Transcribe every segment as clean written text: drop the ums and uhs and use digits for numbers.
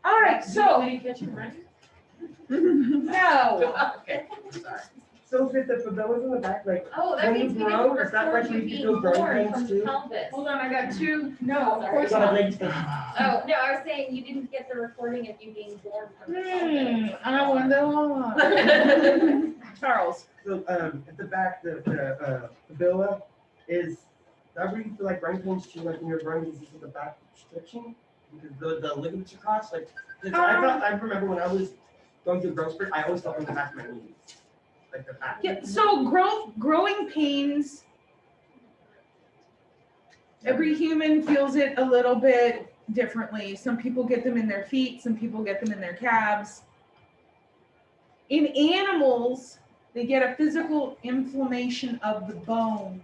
All right, so no. Okay, sorry. So if the favelas in the back, like, Oh, that when you means we get grow, the is that like report you being can go growing born pains from too? pelvis. Hold on, I got two. No, of Sorry. course It's on a not. leg stick. Oh, no, I was saying you didn't get the recording of you being born from the pelvis. I wonder. Charles. So, at the back, the fabula is that where you feel like growing pains too, like when you're growing, is this at the back stretching? Because the ligaments are crossed, like, 'cause I remember when I was going through growth spurt, I always felt in the back of my knees. Like the back. Yeah, so growing pains, every human feels it a little bit differently. Some people get them in their feet, some people get them in their calves. In animals, they get a physical inflammation of the bone,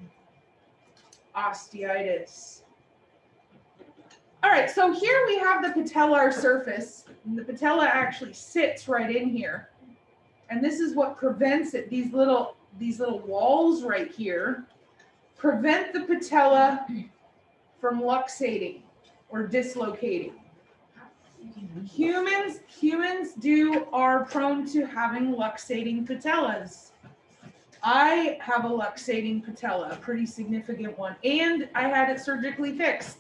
osteitis. All right, so here we have the patellar surface, and the patella actually sits right in here. And this is what prevents it. These little walls right here prevent the patella from luxating or dislocating. Humans are prone to having luxating patellas. I have a luxating patella, a pretty significant one, and I had it surgically fixed.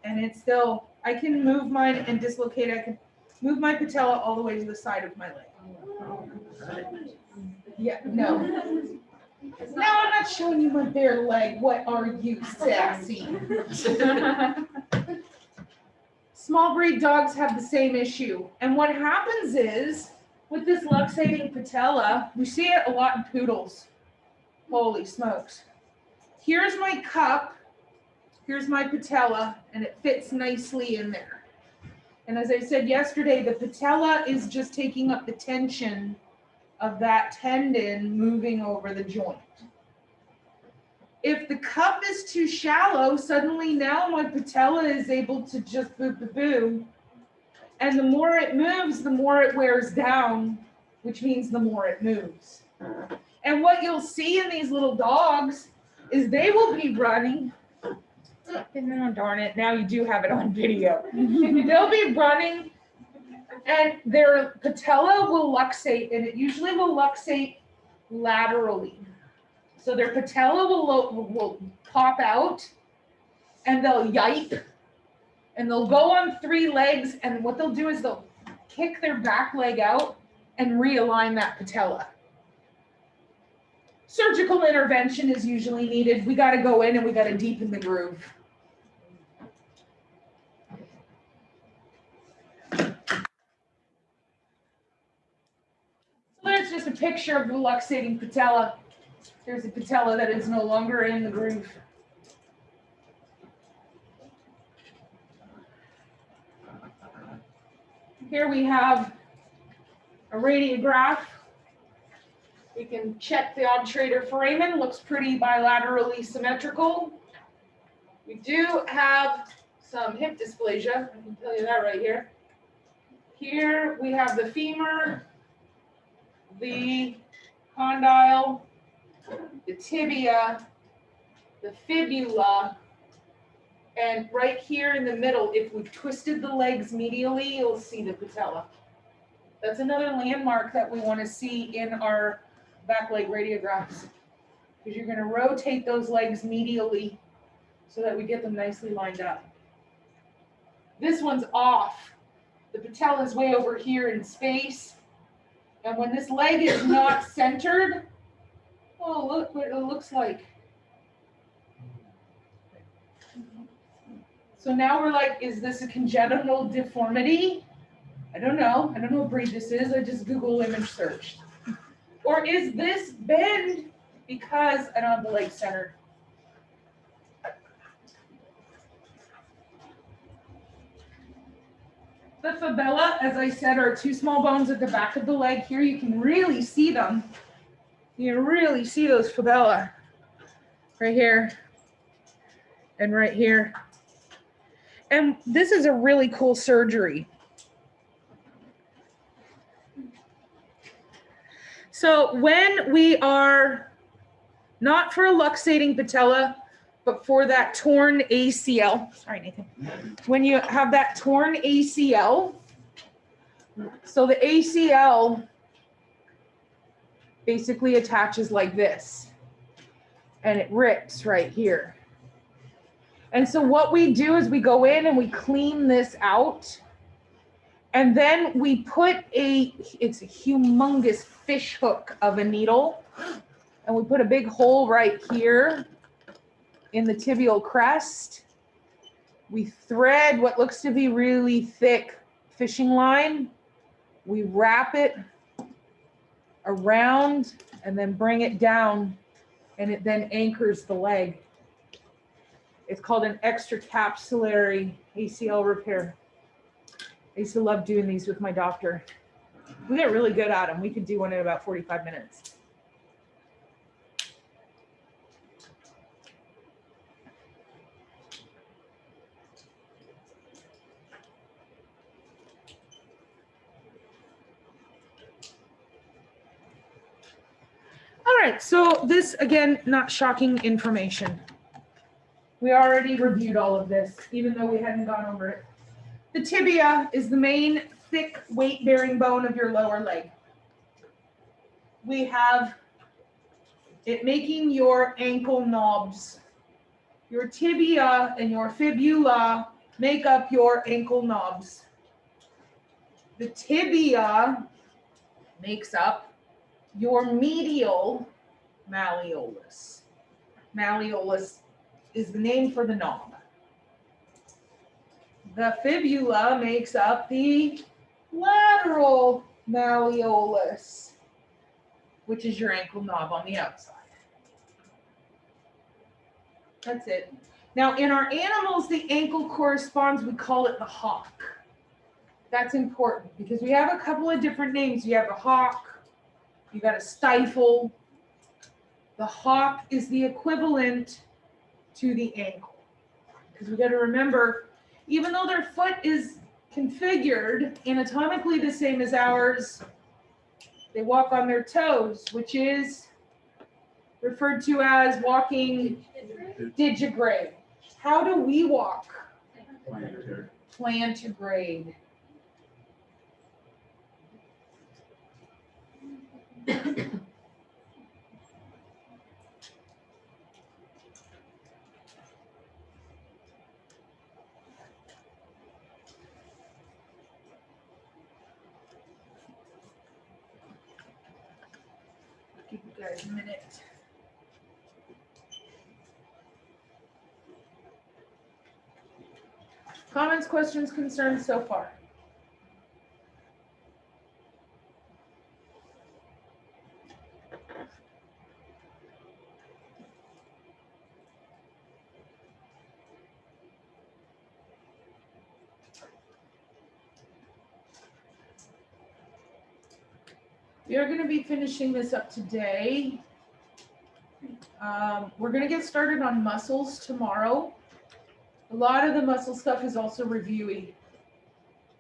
And it's still, I can move mine and dislocate. I can move my patella all the way to the side of my leg. Yeah, no. No, I'm not showing you my bare leg. What are you, sassy? Small breed dogs have the same issue. And what happens is, with this luxating patella, we see it a lot in poodles. Holy smokes. Here's my cup, here's my patella, and it fits nicely in there. And as I said yesterday, the patella is just taking up the tension of that tendon moving over the joint. If the cup is too shallow, suddenly now my patella is able to just boo. And the more it moves, the more it wears down, which means the more it moves. And what you'll see in these little dogs is they will be running. Oh, darn it, now you do have it on video. They'll be running and their patella will luxate, and it usually will luxate laterally. So their patella will pop out and they'll yipe and they'll go on 3 legs, and what they'll do is they'll kick their back leg out and realign that patella. Surgical intervention is usually needed. We got to go in and we got to deepen the groove. So there's just a picture of the luxating patella. There's a patella that is no longer in the groove. Here we have a radiograph. We can check the obturator foramen, looks pretty bilaterally symmetrical. We do have some hip dysplasia, I can tell you that right here. Here we have the femur, the condyle, the tibia, the fibula, and right here in the middle, if we've twisted the legs medially, you'll see the patella. That's another landmark that we want to see in our back leg radiographs, because you're going to rotate those legs medially so that we get them nicely lined up. This one's off. The patella is way over here in space, and when this leg is not centered, oh, look what it looks like. So now we're like, is this a congenital deformity? I don't know. I don't know what breed this is. I just Google image searched. Or is this bend because I don't have the leg centered? The fibula, as I said, are 2 small bones at the back of the leg. Here you can really see them. You can really see those fibula right here and right here. And this is a really cool surgery. So when we are not for a luxating patella, but for that torn ACL, sorry, Nathan. When you have that torn ACL, So the ACL basically attaches like this, and it rips right here. And so what we do is we go in and we clean this out, and then we put it's a humongous fish hook of a needle, and we put a big hole right here in the tibial crest. We thread what looks to be really thick fishing line. We wrap it around and then bring it down, and it then anchors the leg. It's called an extracapsular ACL repair. I used to love doing these with my doctor. We get really good at them. We could do one in about 45 minutes. All right, so this, again, not shocking information. We already reviewed all of this, even though we hadn't gone over it. The tibia is the main thick weight-bearing bone of your lower leg. We have it making your ankle knobs. Your tibia and your fibula make up your ankle knobs. The tibia makes up your medial malleolus. Malleolus is the name for the knob. The fibula makes up the lateral malleolus, which is your ankle knob on the outside. That's it. Now, in our animals, the ankle corresponds, we call it the hock. That's important because we have a couple of different names. You have a hock, you got a stifle. The hock is the equivalent to the ankle. Because we got to remember, even though their foot is configured anatomically the same as ours, they walk on their toes, which is referred to as walking digigrade. How do we walk? Plantigrade. Give you guys a minute. Comments, questions, concerns so far? We are going to be finishing this up today. We're going to get started on muscles tomorrow. A lot of the muscle stuff is also reviewy.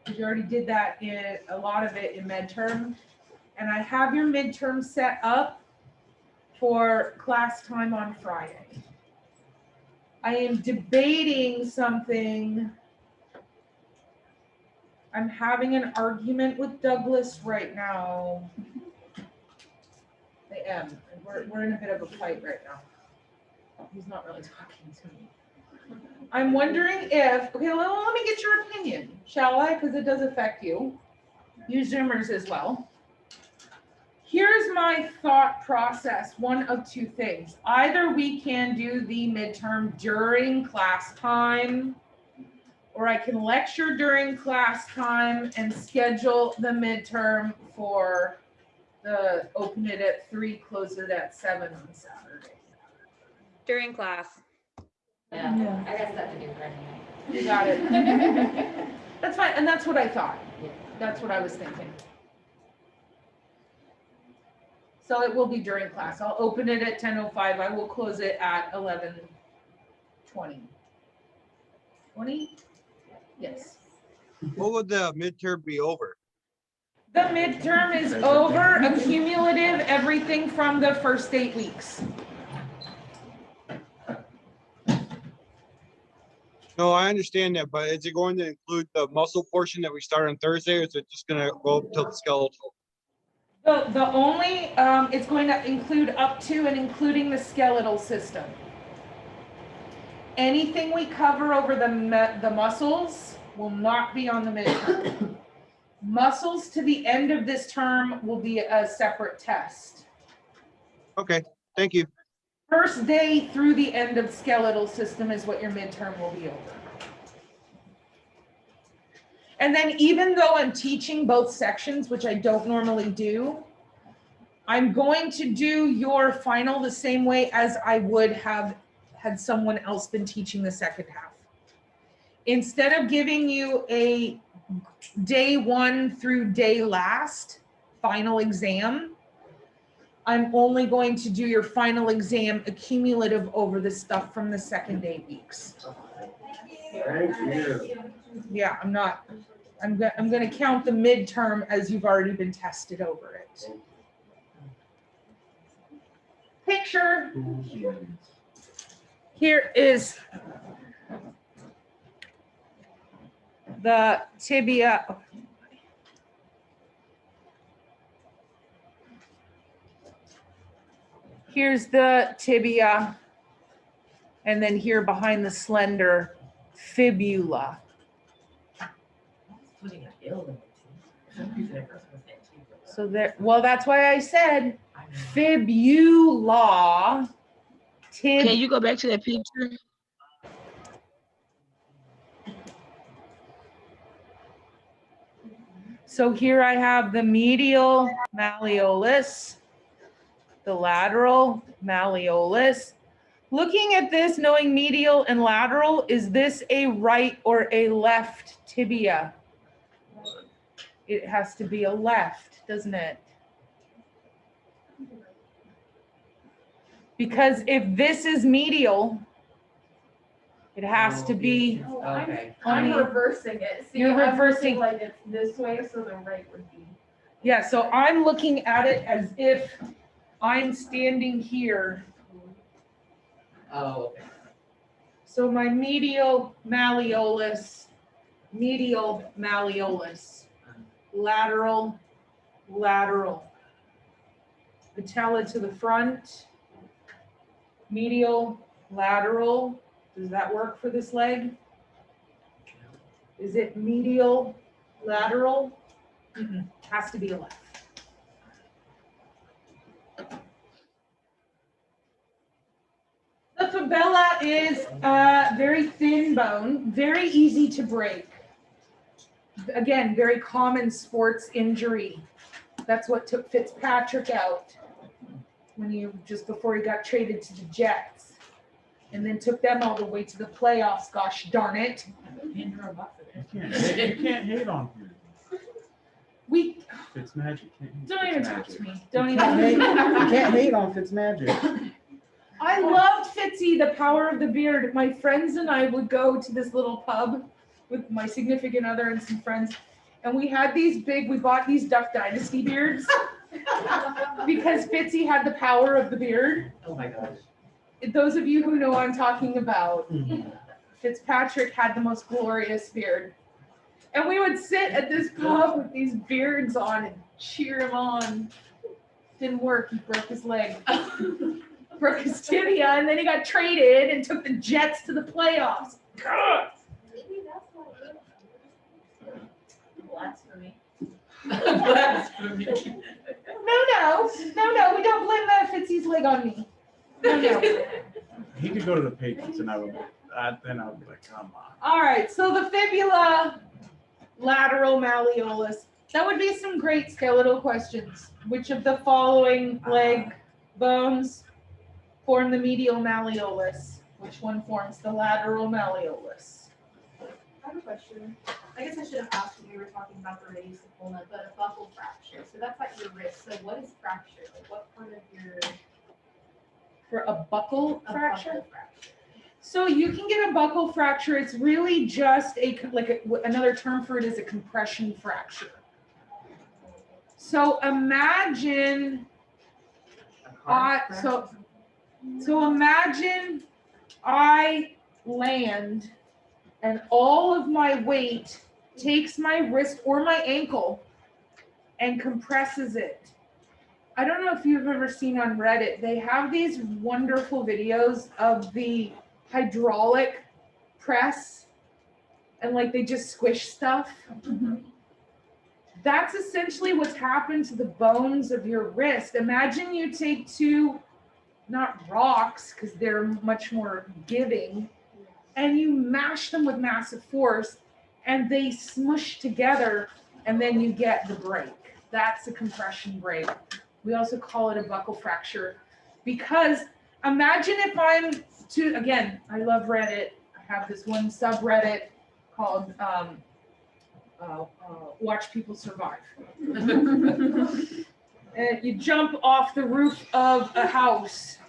We already did that in a lot of it in midterm. And I have your midterm set up for class time on Friday. I am debating something. I'm having an argument with Douglas right now. I am. We're in a bit of a fight right now. He's not really talking to me. I'm wondering if, okay, well, let me get your opinion, shall I? Because it does affect you. You Zoomers as well. Here's my thought process, one of two things. Either we can do the midterm during class time, or I can lecture during class time and schedule the midterm for the open it at 3, close it at 7 on Saturday. During class. Yeah, I got stuff to do right now. You got it. That's fine, and that's what I thought. That's what I was thinking. So it will be during class. I'll open it at 10:05. I will close it at 11:20. 20? Yes. What would the midterm be over? The midterm is over, a cumulative everything from the first 8 weeks. No, I understand that, but is it going to include the muscle portion that we start on Thursday, or is it just gonna go up till the skeletal? The only, it's going to include up to and including the skeletal system. Anything we cover over the muscles will not be on the midterm. Muscles to the end of this term will be a separate test. Okay, thank you. First day through the end of skeletal system is what your midterm will be over. And then even though I'm teaching both sections, which I don't normally do, I'm going to do your final the same way as I would have had someone else been teaching the second half. Instead of giving you a day 1 through day last final exam, I'm only going to do your final exam accumulative over the stuff from the second 8 weeks. Thank you. Yeah, I'm going to count the midterm as you've already been tested over it. Picture. Here is the tibia. Here's the tibia. And then here behind the slender fibula. So there, well, that's why I said fibula. Can you go back to that picture? So here I have the medial malleolus, the lateral malleolus. Looking at this, knowing medial and lateral, is this a right or a left tibia? It has to be a left, doesn't it? Because if this is medial, it has to be. Oh, Okay. I'm on the- reversing it. See, You're I'm reversing. looking like it's this way, so the right would be. Yeah, so I'm looking at it as if I'm standing here. Oh, okay. So my medial malleolus, lateral, lateral. Patella to the front, medial, lateral. Does that work for this leg? Is it medial, lateral? Has to be a left. The fibula is a very thin bone, very easy to break. Again, very common sports injury. That's what took Fitzpatrick out just before he got traded to the Jets, and then took them all the way to the playoffs. Gosh darn it! You can't hate on him. We Fitzmagic. don't even talk to me. Don't You can't even. hate on Fitzmagic. I loved Fitzy, the power of the beard. My friends and I would go to this little pub with my significant other and some friends, and we bought these Duck Dynasty beards because Fitzy had the power of the beard. Oh my gosh. Those of you who know what I'm talking about, Fitzpatrick had the most glorious beard. And we would sit at this pub with these beards on and cheer him on. Didn't work, he broke his leg. Broke his tibia, and then he got traded and took the Jets to the playoffs. God. Maybe that's what it is. Blasphemy. Blasphemy. No, we don't blame that Fitzy's leg on me. No. He could go to the Patriots, and then I would be like, come on. All right, so the fibula, lateral malleolus. That would be some great skeletal questions. Which of the following leg bones form the medial malleolus? Which one forms the lateral malleolus? I have a question. I guess I should have asked when we were talking about the radius of ulna, but a buckle fracture. So that's at your wrist. So what is fracture? Like what part of your For a buckle a fracture? buckle fracture? So you can get a buckle fracture. It's really just another term for it is a compression fracture. So imagine so imagine I land and all of my weight takes my wrist or my ankle and compresses it. I don't know if you've ever seen on Reddit, they have these wonderful videos of the hydraulic press and like they just squish stuff. That's essentially what's happened to the bones of your wrist. Imagine you take two, not rocks, because they're much more giving, and you mash them with massive force and they smush together and then you get the break. That's a compression break. We also call it a buckle fracture because imagine if I'm to, again, I love Reddit. I have this one subreddit called Watch People Survive. And you jump off the roof of a house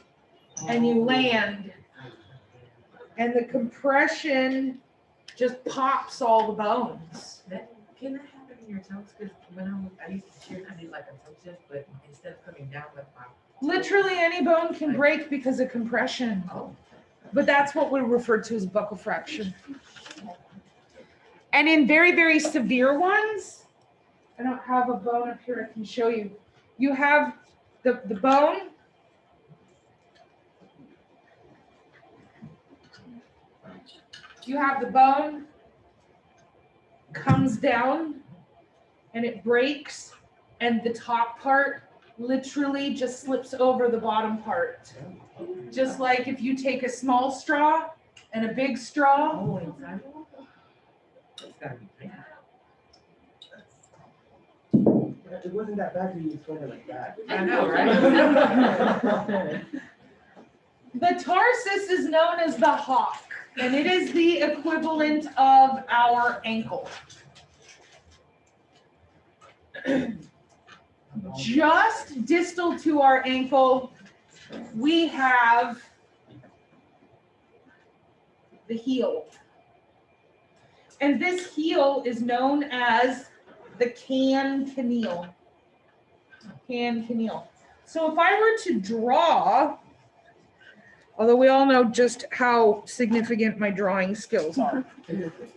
and you land and the compression just pops all the bones. Can that happen in your toes? Because when I used to cheer, I did like a toe shift, but instead of coming down with my. Literally any bone can break because of compression. Oh. But that's what we refer to as buckle fracture. And in very, very severe ones, I don't have a bone up here I can show you. You have the bone. You have the bone comes down and it breaks and the top part literally just slips over the bottom part. Just like if you take a small straw and a big straw. Oh, exactly. That's gotta be painful. It wasn't that bad when you explained it like that. I know, right? The tarsus is known as the hock, and it is the equivalent of our ankle. Just distal to our ankle, we have the heel. And this heel is known as the cancanile. Cancanile. So if I were to draw, although we all know just how significant my drawing skills are,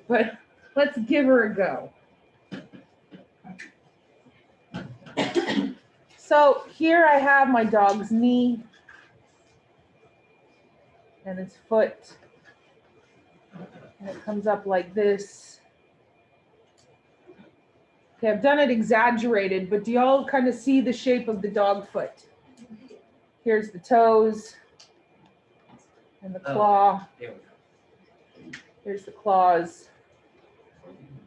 but let's give her a go. So here I have my dog's knee and its foot, and it comes up like this. Okay, I've done it exaggerated, but do y'all kind of see the shape of the dog foot? Here's the toes and the claw. There we go. Here's the claws.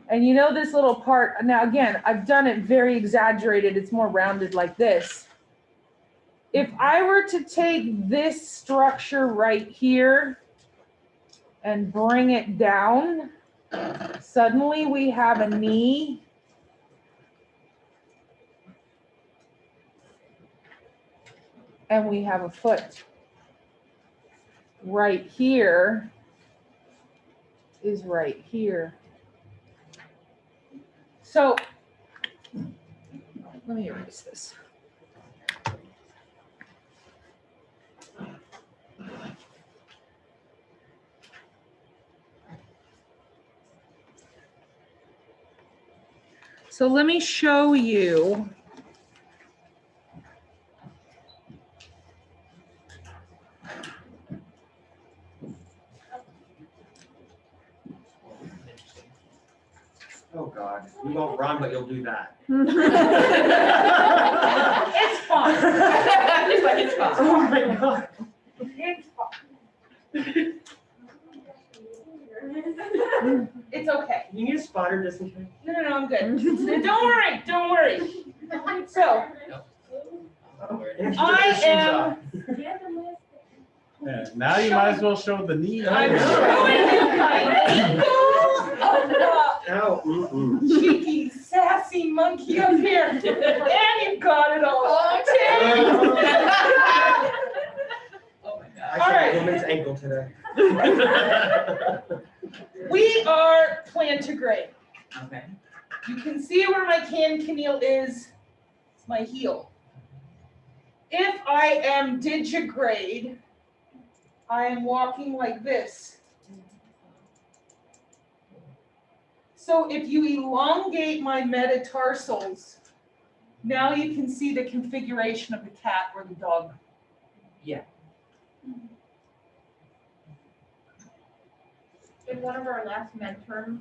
And you know this little part, now again, I've done it very exaggerated. It's more rounded like this. If I were to take this structure right here and bring it down, suddenly we have a knee. And we have a foot. Right here is right here. So let me erase this. So let me show you. Oh God, you won't run, but you'll do that. It's fun. It's like it's fun. Oh my God. It's fun. It's okay. You need a spotter just in case. No, I'm good. Don't worry. So I am Yeah, now you might as well show the knee. I'm showing you my ankle Ow. of the cheeky, sassy monkey up here. And you've got it all. Oh my God. I All saw right. a woman's ankle today. We are plantigrade. Okay. You can see where my cancanile is. It's my heel. If I am digigrade, I am walking like this. So if you elongate my metatarsals, now you can see the configuration of the cat or the dog. Yeah. In one of our last midterm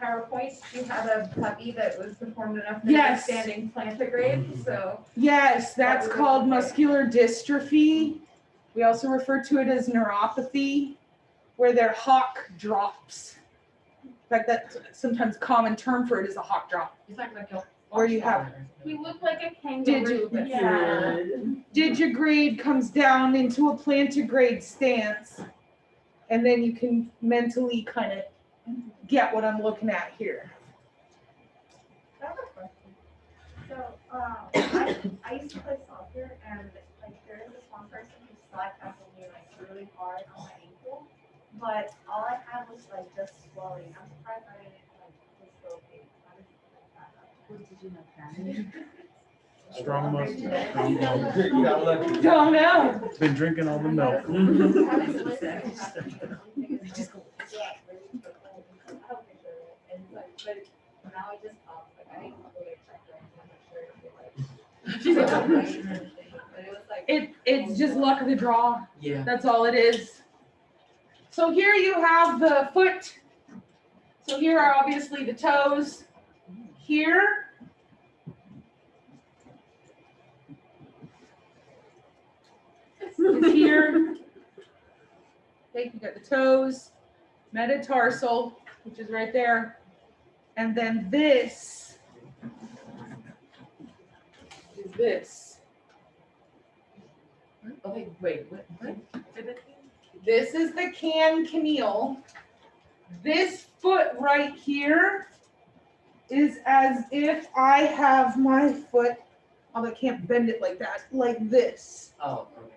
PowerPoints, you had a puppy that was deformed enough that it was Yes. standing plantigrade, so. Yes, that's That was called okay. muscular dystrophy. We also refer to it as neuropathy, where their hock drops. In fact, that's sometimes common term for it is a hock drop. It's like a. Or you have- He looked like a Did kangaroo, you- but Yeah. Digigrade comes down into a plantigrade stance, and then you can mentally kind of get what I'm looking at here. I have a question. So, I used to play soccer and like there is this one person who slide tackled me like really hard on my ankle, but all I had was like just swelling. I'm surprised I didn't like dislocate. How did you like that? What did you have, Strong muscle, strong muscle. You got lucky. Don't know. Been drinking all the milk. Now I just popped, like I didn't go to check or anything, I'm not sure if it like. But it was like. It's just luck of the draw. Yeah. That's all it is. So here you have the foot. So here are obviously the toes. Here. Is here. Okay, you got the toes, metatarsal, which is right there. And then this is this. Okay, wait, what? Say that again? This is the canconyle. This foot right here is as if I have my foot, oh, I can't bend it like that, like this. Oh, okay.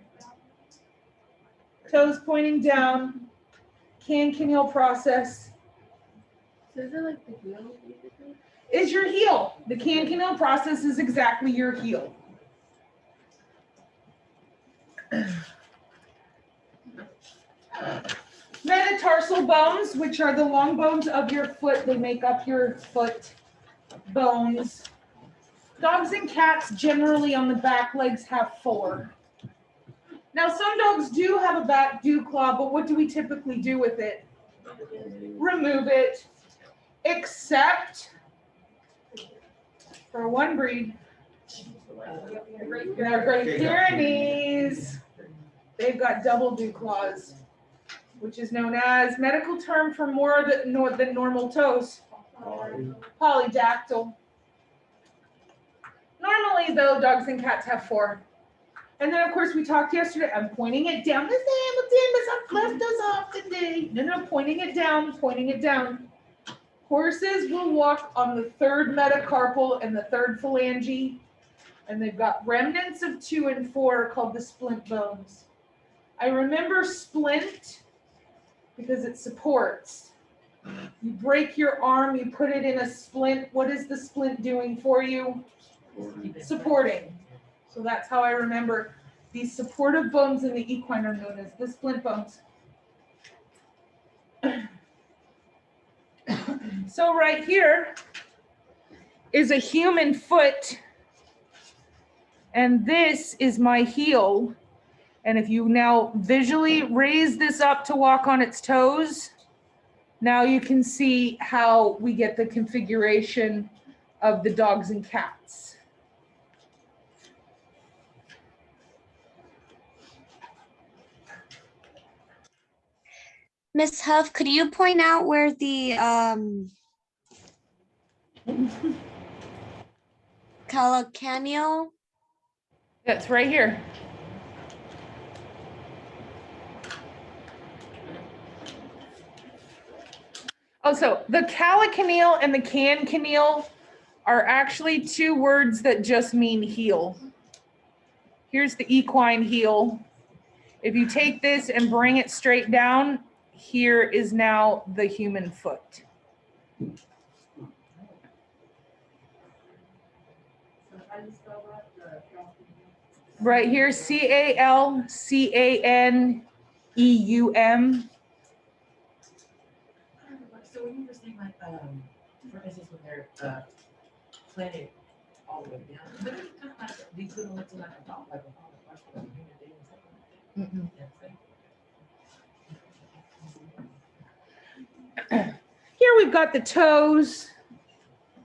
Toes pointing down, canconyle process So is it like the heel basically? is your heel. The canconyle process is exactly your heel. Metatarsal bones, which are the long bones of your foot, they make up your foot bones. Dogs and cats generally on the back legs have 4. Now, some dogs do have a back dew claw, but what do we typically do with it? Remove it, except for one breed, our Great Pyrenees. They've got double dew claws, which is known as, medical term for more than normal toes, polydactyl. Normally, though, dogs and cats have 4. And then, of course, we talked yesterday, I'm pointing it down. Miss Hamilton, Miss left us off today. No, pointing it down, pointing it down. Horses will walk on the 3rd metacarpal and the 3rd phalange, and they've got remnants of 2 and 4 called the splint bones. I remember splint because it supports. You break your arm, you put it in a splint. What is the splint doing for you? Supporting. So that's how I remember these supportive bones in the equine are known as the splint bones. So right here is a human foot, and this is my heel. And if you now visually raise this up to walk on its toes, now you can see how we get the configuration of the dogs and cats. Miss Huff, could you point out where the calcaneal? That's right here. Oh, so the calcaneal and the canconyle are actually 2 words that just mean heel. Here's the equine heel. If you take this and bring it straight down, here is now the human foot. Right here, calcaneum. So when you were saying like there, plant it all the way down. But it's kind of like, we couldn't look to like a dog, like a dog, like a human being or something like that. Yeah, same. Here we've got the toes.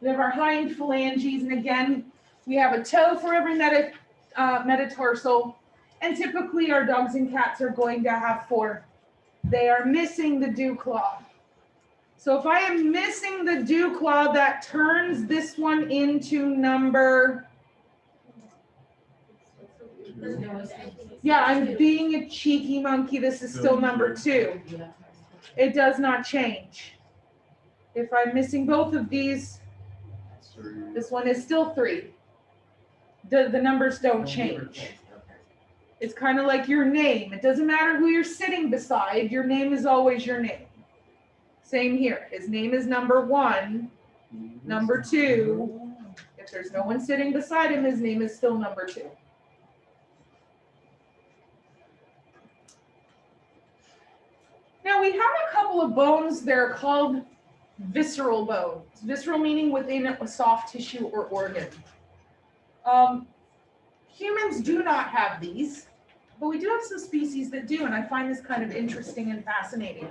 We have our hind phalanges, and again, we have a toe for every metatarsal, and typically our dogs and cats are going to have 4. They are missing the dew claw. So if I am missing the dew claw, that turns this one into number, yeah, I'm being a cheeky monkey. This is still number 2. It does not change. If I'm missing both of these, this one is still 3. The numbers don't change. It's kind of like your name. It doesn't matter who you're sitting beside. Your name is always your name. Same here. His name is number 1, number 2. If there's no one sitting beside him, his name is still number 2. Now we have a couple of bones. They're called visceral bones. Visceral meaning within a soft tissue or organ. Humans do not have these, but we do have some species that do, and I find this kind of interesting and fascinating.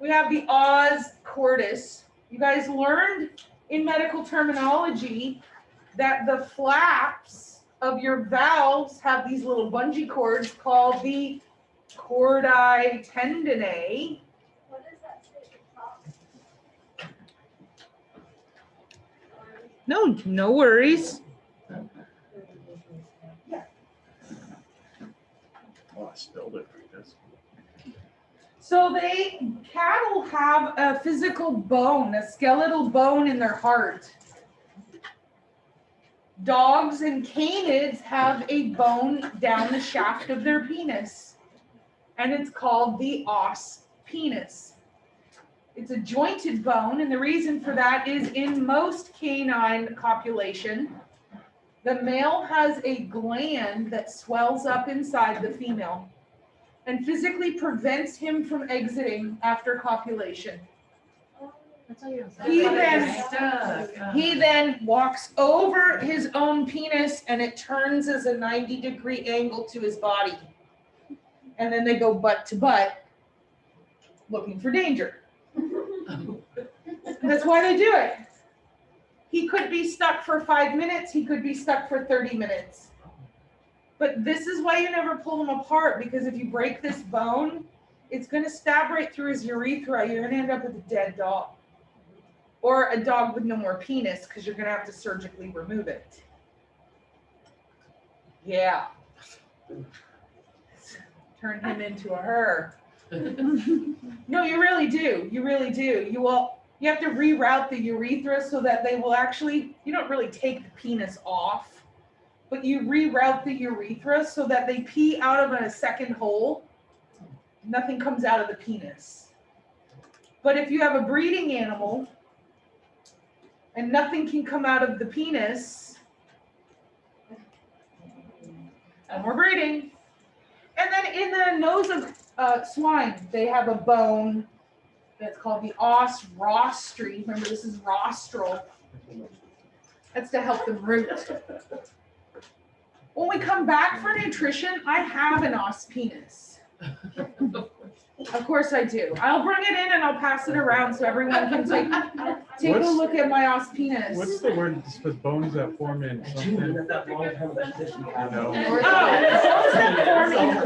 We have the os cordis. You guys learned in medical terminology that the flaps of your valves have these little bungee cords called the chordae tendineae. What does that say at the top? No worries. Oh, I spilled it because. So cattle have a physical bone, a skeletal bone in their heart. Dogs and canids have a bone down the shaft of their penis, and it's called the os penis. It's a jointed bone, and the reason for that is in most canine copulation, the male has a gland that swells up inside the female and physically prevents him from exiting after copulation. He then walks over his own penis and it turns as a 90-degree angle to his body. And then they go butt to butt looking for danger. That's why they do it. He could be stuck for 5 minutes. He could be stuck for 30 minutes. But this is why you never pull them apart, because if you break this bone, it's going to stab right through his urethra. You're going to end up with a dead dog. Or a dog with no more penis, because you're going to have to surgically remove it. Yeah. Turn him into a her. No, you really do. You really do. You have to reroute the urethra so that they will actually, you don't really take the penis off, but you reroute the urethra so that they pee out of a second hole. Nothing comes out of the penis. But if you have a breeding animal and nothing can come out of the penis, no more breeding. And then in the nose of swine, they have a bone that's called the os rostri. Remember, this is rostral. That's to help them root. When we come back for nutrition, I have an os penis. Of course I do. I'll bring it in and I'll pass it around so everyone can take a look at my os penis. What's the word for bones that form in something? Bones that form in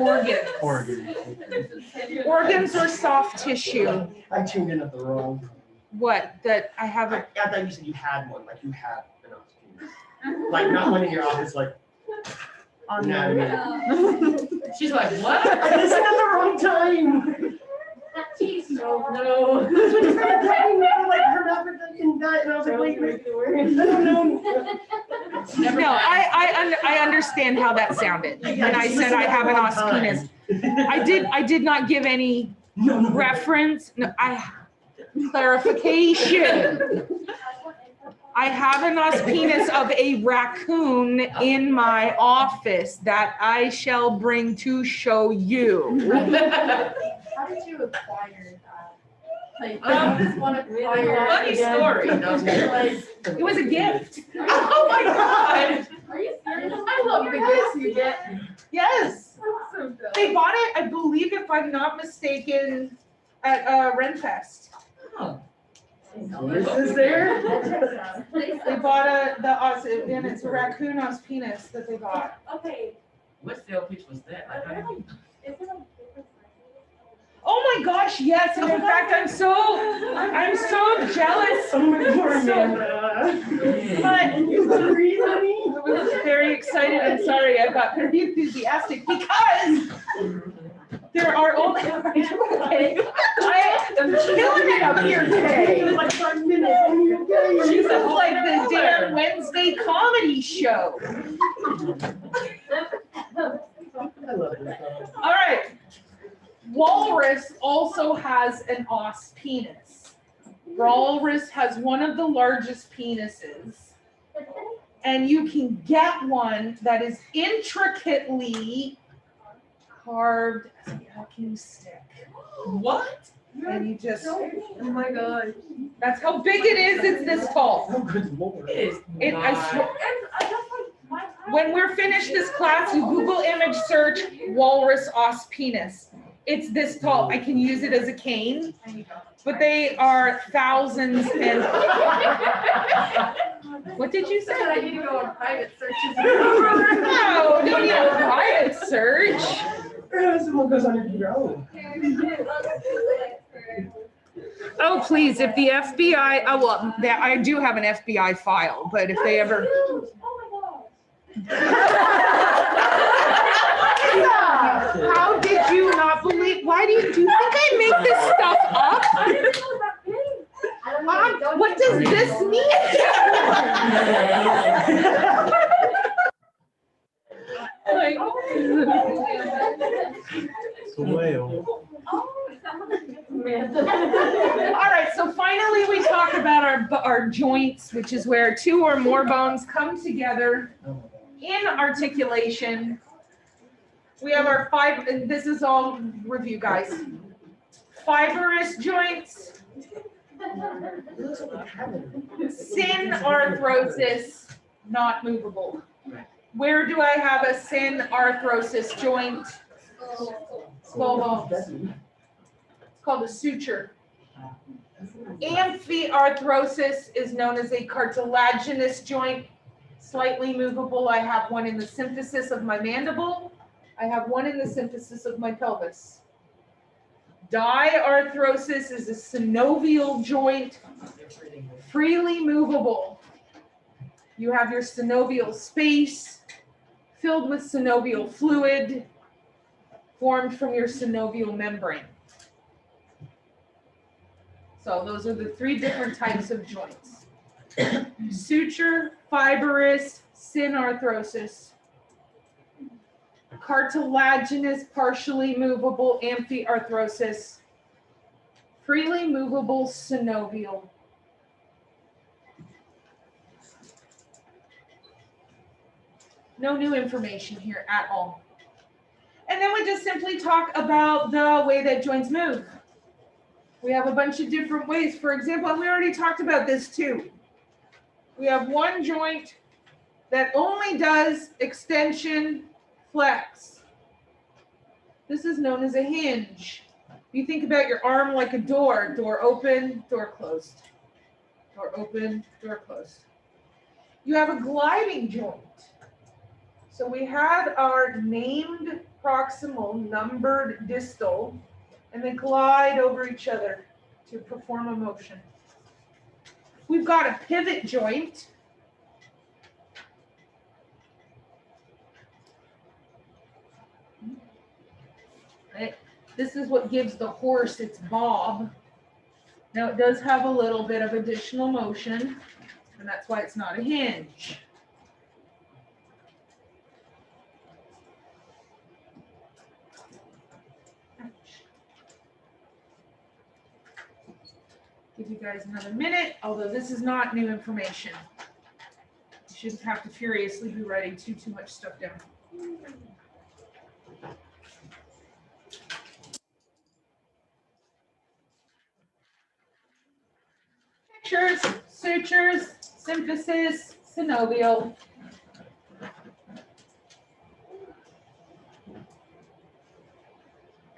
organs. Organs. Organs or soft tissue. I tuned in at the wrong. What? That I have a. I thought you said you had one, like you had an os penis. Like not one in your office, like. On No, I mean. She's like, what? I listened at the wrong time. No. That's what you started talking about, like hermaphrodite and that, and I was like, wait. I don't know. No, I understand how that sounded when I said I have an os penis. I did not give any reference. No, clarification. I have an os penis of a raccoon in my office that I shall bring to show you. How did you acquire that? Like, Um, I just want to fire. Funny story. Like, It was a gift. Oh my God. are you serious? I love the gifts you get. Yes. So good. They bought it, I believe, if I'm not mistaken, at Renfest. Is this there? They bought and it's a raccoon os penis that they bought. Okay, What sale pitch was that? are there like, is there like different sizes? Oh my gosh, yes, and in fact, I'm so jealous. Oh my poor So- Amanda. But You agree, honey? I was very excited. I'm sorry, I got very enthusiastic because there are only. I am killing it up here today. Like 5 minutes. and you're okay. She's like the damn Wednesday comedy show. I love this. All right. Walrus also has an os penis. Walrus has one of the largest penises. And you can get one that is intricately carved as a vacuum stick. What? And you just, Oh my god. that's how big it is. It's this tall. Oh, good lord. It is I not. swear, I just like, my. when we're finished this class, you Google image search walrus os penis. It's this tall. I can use it as a cane, but they are thousands and. What did you So I say? need to go on private searches. No, don't need a private search. Someone goes on your own. Oh, please, if the FBI, oh, well, I do have an FBI file, but if they ever. Oh How did you not believe, why do you think I make this stuff up? my god. I didn't know that big. I don't know. Don't What get does me this started. mean? It's a whale. All right, so finally we talk about our joints, which is where two or more bones come together in articulation. We have our and this is all review, guys. Fibrous joints, synarthrosis, not movable. Where do I have a synarthrosis joint? Skull bones. It's called a suture. Amphiarthrosis is known as a cartilaginous joint, slightly movable. I have one in the symphysis of my mandible. I have one in the symphysis of my pelvis. Diarthrosis is a synovial joint, freely movable. You have your synovial space filled with synovial fluid formed from your synovial membrane. So those are the three different types of joints. Suture, fibrous, synarthrosis. Cartilaginous, partially movable amphiarthrosis. Freely movable synovial. No new information here at all. And then we just simply talk about the way that joints move. We have a bunch of different ways. For example, and we already talked about this too. We have one joint that only does extension, flex. This is known as a hinge. You think about your arm like a door. Door open, door closed. Door open, door closed. You have a gliding joint. So we had our named proximal, numbered distal, and they glide over each other to perform a motion. We've got a pivot joint. Right. This is what gives the horse its bob. Now it does have a little bit of additional motion, and that's why it's not a hinge. Give you guys another minute, although this is not new information. You shouldn't have to furiously be writing too much stuff down. fractures, sutures, symphysis, synovial.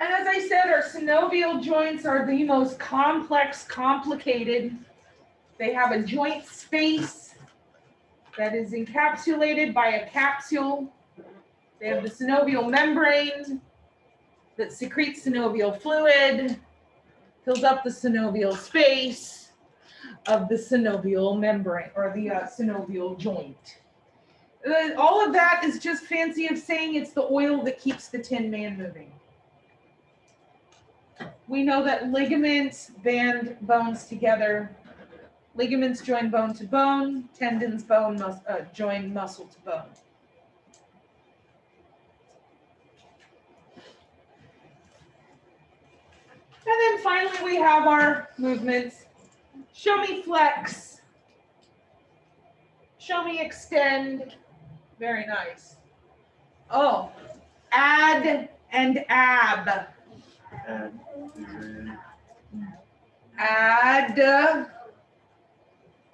And as I said, our synovial joints are the most complex, complicated. They have a joint space that is encapsulated by a capsule. They have the synovial membrane that secretes synovial fluid, fills up the synovial space of the synovial membrane or the synovial joint. All of that is just fancy of saying it's the oil that keeps the Tin Man moving. We know that ligaments band bones together. Ligaments join bone to bone. Tendons join muscle to bone. And then finally, we have our movements. Show me flex. Show me extend. Very nice. Oh, add and ab. Add,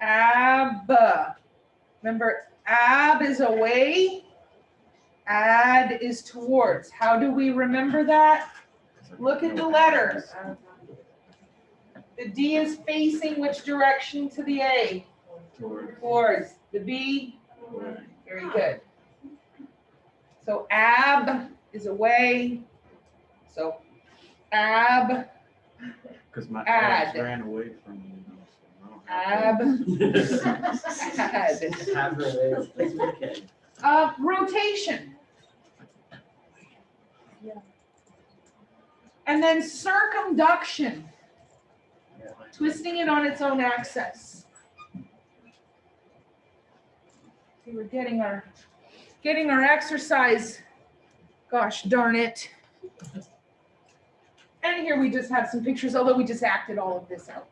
ab. Remember, ab is away, add is towards. How do we remember that? Look at the letters. The D is facing which direction to the A? Towards. The B? Very good. So ab is away. So ab, Because my Add. abs ran away from me. So I don't have ab, add. Rotation. And then circumduction, twisting it on its own axis. See, we're getting our exercise. Gosh darn it. And here we just have some pictures, although we just acted all of this out.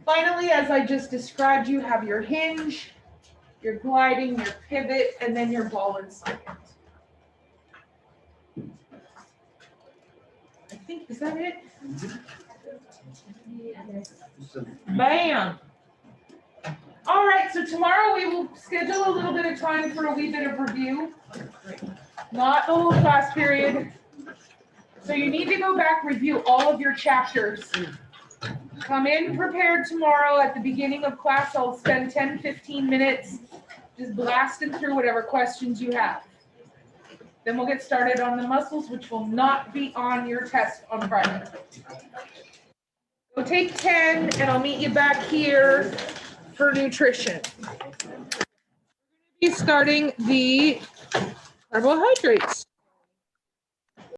Finally, as I just described, you have your hinge, your gliding, your pivot, and then your ball and socket. I think, is that it? Bam. All right, so tomorrow we will schedule a little bit of time for a wee bit of review. Not the whole class period. So you need to go back, review all of your chapters. Come in prepared tomorrow at the beginning of class. I'll spend 10, 15 minutes just blasting through whatever questions you have. Then we'll get started on the muscles, which will not be on your test on Friday. So take 10 and I'll meet you back here for nutrition. We're going to be starting the carbohydrates.